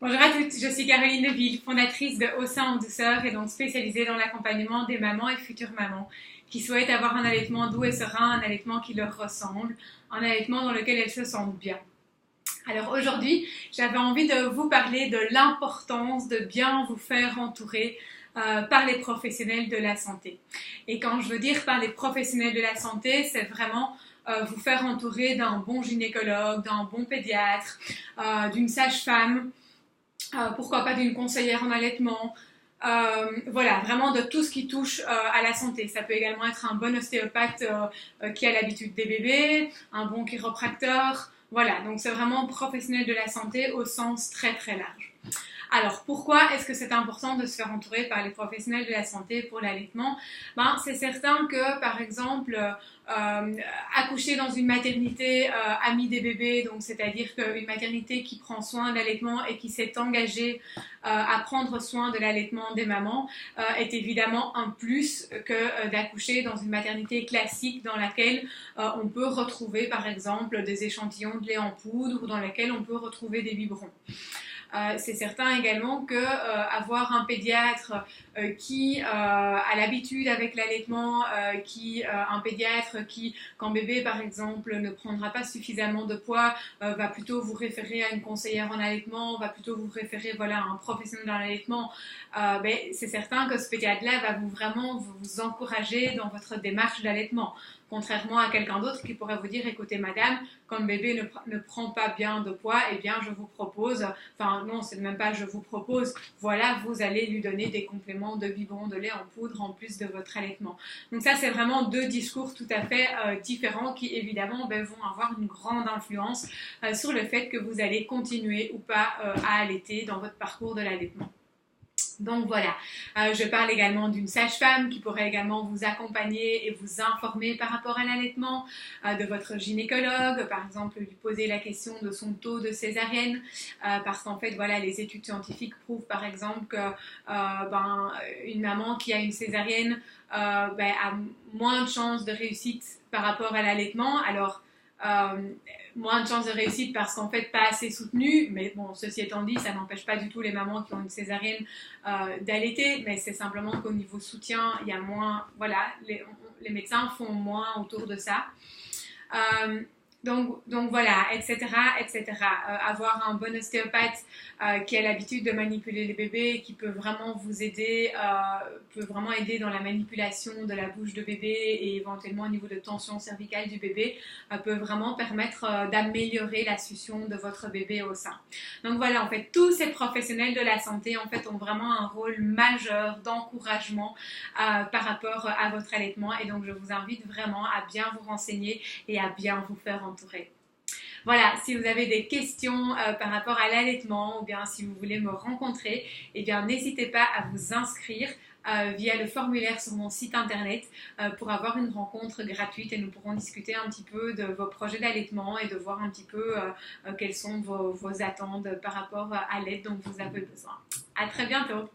Bonjour à toutes, je suis Caroline Neville, fondatrice de Au sein en douceur et donc spécialisée dans l'accompagnement des mamans et futures mamans qui souhaitent avoir un allaitement doux et serein, un allaitement qui leur ressemble, un allaitement dans lequel elles se sentent bien. Alors aujourd'hui, j'avais envie de vous parler de l'importance de bien vous faire entourer par les professionnels de la santé. Et quand je veux dire par les professionnels de la santé, c'est vraiment vous faire entourer d'un bon gynécologue, d'un bon pédiatre, d'une sage-femme, pourquoi pas d'une conseillère en allaitement, voilà, vraiment de tout ce qui touche à la santé. Ça peut également être un bon ostéopathe qui a l'habitude des bébés, un bon chiropracteur, voilà, donc c'est vraiment professionnel de la santé au sens très très large. Alors, pourquoi est-ce que c'est important de se faire entourer par les professionnels de la santé pour l'allaitement? C'est certain que, par exemple, accoucher dans une maternité amie des bébés, donc c'est-à-dire qu'une maternité qui prend soin de l'allaitement et qui s'est engagée à prendre soin de l'allaitement des mamans, est évidemment un plus que d'accoucher dans une maternité classique dans laquelle on peut retrouver, par exemple, des échantillons de lait en poudre ou dans laquelle on peut retrouver des biberons. C'est certain également que avoir un pédiatre qui a l'habitude avec l'allaitement, un pédiatre qui, quand bébé par exemple ne prendra pas suffisamment de poids, va plutôt vous référer à une conseillère en allaitement, va plutôt vous référer voilà, à un professionnel dans l'allaitement, c'est certain que ce pédiatre-là va vraiment vous encourager dans votre démarche d'allaitement. Contrairement à quelqu'un d'autre qui pourrait vous dire, écoutez madame, quand le bébé ne prend pas bien de poids, eh bien je vous propose, enfin non, c'est même pas je vous propose, voilà, vous allez lui donner des compléments de biberon de lait en poudre en plus de votre allaitement. Donc ça, c'est vraiment deux discours tout à fait différents qui évidemment vont avoir une grande influence sur le fait que vous allez continuer ou pas à allaiter dans votre parcours de l'allaitement. Donc voilà, je parle également d'une sage-femme qui pourrait également vous accompagner et vous informer par rapport à l'allaitement, de votre gynécologue, par exemple lui poser la question de son taux de césarienne, parce qu'en fait voilà, les études scientifiques prouvent par exemple que une maman qui a une césarienne a moins de chances de réussite par rapport à l'allaitement. Alors moins de chances de réussite parce qu'en fait pas assez soutenu, mais bon, ceci étant dit, ça n'empêche pas du tout les mamans qui ont une césarienne d'allaiter, mais c'est simplement qu'au niveau soutien, il y a moins, voilà, les médecins font moins autour de ça. Donc voilà, etc. Avoir un bon ostéopathe qui a l'habitude de manipuler les bébés, qui peut vraiment vous aider, peut vraiment aider dans la manipulation de la bouche de bébé et éventuellement au niveau de tension cervicale du bébé, peut vraiment permettre d'améliorer la succion de votre bébé au sein. Donc voilà, en fait, tous ces professionnels de la santé en fait ont vraiment un rôle majeur d'encouragement par rapport à votre allaitement, et donc je vous invite vraiment à bien vous renseigner et à bien vous faire entourer. Voilà, si vous avez des questions par rapport à l'allaitement ou bien si vous voulez me rencontrer, eh bien n'hésitez pas à vous inscrire via le formulaire sur mon site internet pour avoir une rencontre gratuite et nous pourrons discuter un petit peu de vos projets d'allaitement et de voir un petit peu quelles sont vos attentes par rapport à l'aide dont vous avez besoin. À très bientôt!